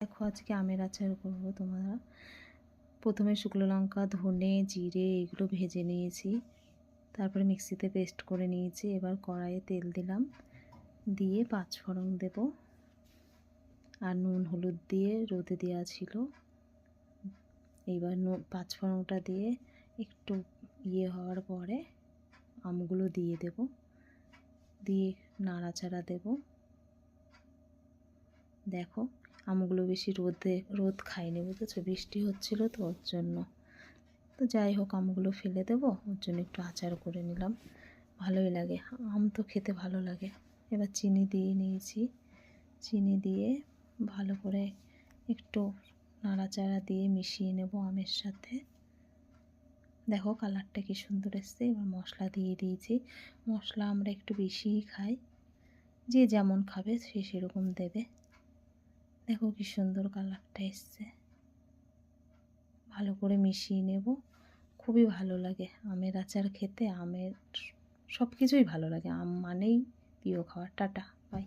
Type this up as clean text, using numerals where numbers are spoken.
দেখো আজকে আমের আচার করবো। তোমরা প্রথমে শুকনো লঙ্কা, ধনে, জিরে এগুলো ভেজে নিয়েছি, তারপরে মিক্সিতে পেস্ট করে নিয়েছি। এবার কড়াইয়ে তেল দিলাম, দিয়ে পাঁচফোড়ন দেব আর নুন হলুদ দিয়ে রোদে দেওয়া ছিল। এইবার পাঁচফোড়নটা দিয়ে একটু হওয়ার পরে আমগুলো দিয়ে দেব, দিয়ে নাড়াচাড়া দেব। দেখো আমগুলো বেশি রোদ খায়নি, বুঝেছো, বৃষ্টি হচ্ছিল তো ওর জন্য। তো যাই হোক, আমগুলো ফেলে দেবো, ওর জন্য একটু আচার করে নিলাম। ভালোই লাগে, আম তো খেতে ভালো লাগে। এবার চিনি দিয়ে নিয়েছি, চিনি দিয়ে ভালো করে একটু নাড়াচাড়া দিয়ে মিশিয়ে নেব আমের সাথে। দেখো কালারটা কি সুন্দর এসছে। এবার মশলা দিয়ে দিয়েছি। মশলা আমরা একটু বেশিই খাই, যে যেমন খাবে সে সেরকম দেবে। দেখো কি সুন্দর কালারটা এসছে। ভালো করে মিশিয়ে নেব। খুবই ভালো লাগে আমের আচার খেতে। আমের সব কিছুই ভালো লাগে, আম মানেই প্রিয় খাবার। Tata, by.